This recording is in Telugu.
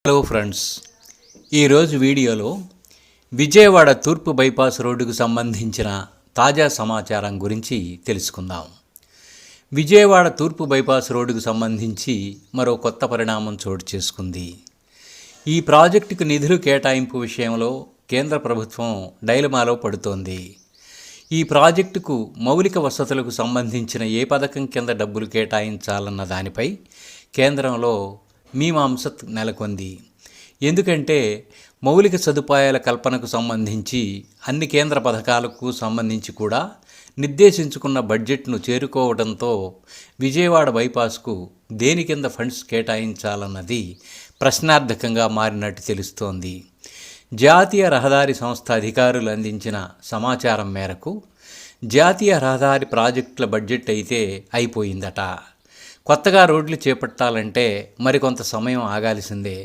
హలో ఫ్రెండ్స్, ఈరోజు వీడియోలో విజయవాడ తూర్పు బైపాస్ రోడ్డుకు సంబంధించిన తాజా సమాచారం గురించి తెలుసుకుందాం. విజయవాడ తూర్పు బైపాస్ రోడ్డుకు సంబంధించి మరో కొత్త పరిణామం చోటు చేసుకుంది. ఈ ప్రాజెక్టుకు నిధులు కేటాయింపు విషయంలో కేంద్ర ప్రభుత్వం డైలమాలో పడుతోంది. ఈ ప్రాజెక్టుకు మౌలిక వసతులకు సంబంధించిన ఏ పథకం కింద డబ్బులు కేటాయించాలన్న దానిపై కేంద్రంలో మీమాంస నెలకొంది. ఎందుకంటే మౌలిక సదుపాయాల కల్పనకు సంబంధించి అన్ని కేంద్ర పథకాలకు సంబంధించి కూడా నిర్దేశించుకున్న బడ్జెట్ను చేరుకోవడంతో విజయవాడ బైపాస్కు దేని కింద ఫండ్స్ కేటాయించాలన్నది ప్రశ్నార్థకంగా మారినట్టు తెలుస్తోంది. జాతీయ రహదారి సంస్థ అధికారులు అందించిన సమాచారం మేరకు జాతీయ రహదారి ప్రాజెక్టుల బడ్జెట్ అయితే అయిపోయిందట. కొత్తగా రోడ్లు చేపట్టాలంటే మరికొంత సమయం ఆగాల్సిందే.